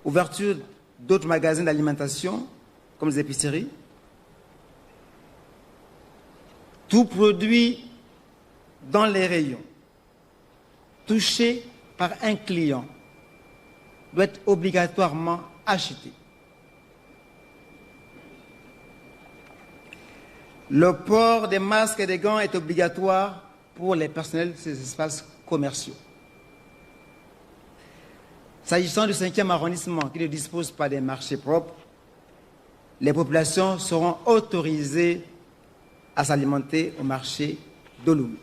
Ouverture d'autres magasins d'alimentation, comme les épiceries. Tout produit dans les rayons, touché par un client, doit être obligatoirement acheté. Le port des masques et des gants est obligatoire pour les personnels de ces espaces commerciaux. S'agissant du 5e arrondissement, qui ne dispose pas des marchés propres, les populations seront autorisées à s'alimenter au marché d'Olomouc.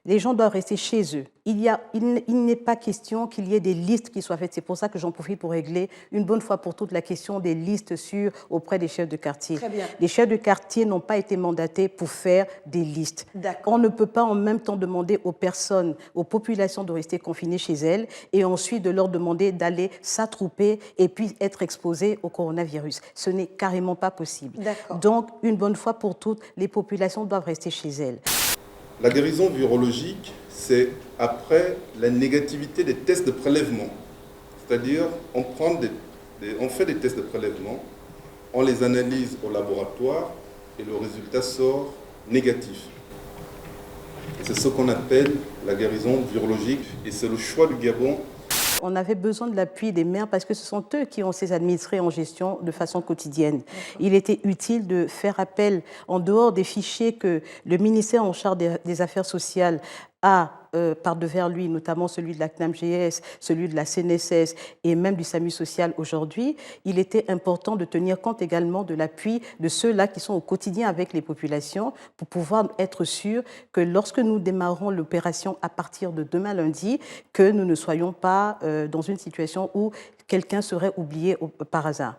Les gens doivent rester chez eux. Il n'est pas question qu'il y ait des listes qui soient faites. C'est pour ça que j'en profite pour régler une bonne fois pour toutes la question des listes auprès des chefs de quartier. Très bien. Les chefs de quartier n'ont pas été mandatés pour faire des listes. On ne peut pas en même temps demander aux personnes, aux populations de rester confinées chez elles et ensuite de leur demander d'aller s'attrouper et puis être exposées au coronavirus. Ce n'est carrément pas possible. Donc, une bonne fois pour toutes, les populations doivent rester chez elles. La guérison virologique, c'est après la négativité des tests de prélèvement. C'est-à-dire, on fait des tests de prélèvement, on les analyse au laboratoire et le résultat sort négatif. C'est ce qu'on appelle la guérison virologique et c'est le choix du Gabon. On avait besoin de l'appui des maires parce que ce sont eux qui ont ces administrés en gestion de façon quotidienne. Il était utile de faire appel, en dehors des fichiers que le ministère en charge des Affaires sociales a par devers lui, notamment celui de la CNAMGS, celui de la CNSS et même du SAMU social aujourd'hui, il était important de tenir compte également de l'appui de ceux-là qui sont au quotidien avec les populations pour pouvoir être sûr que lorsque nous démarrons l'opération à partir de demain lundi, que nous ne soyons pas dans une situation où quelqu'un serait oublié par hasard.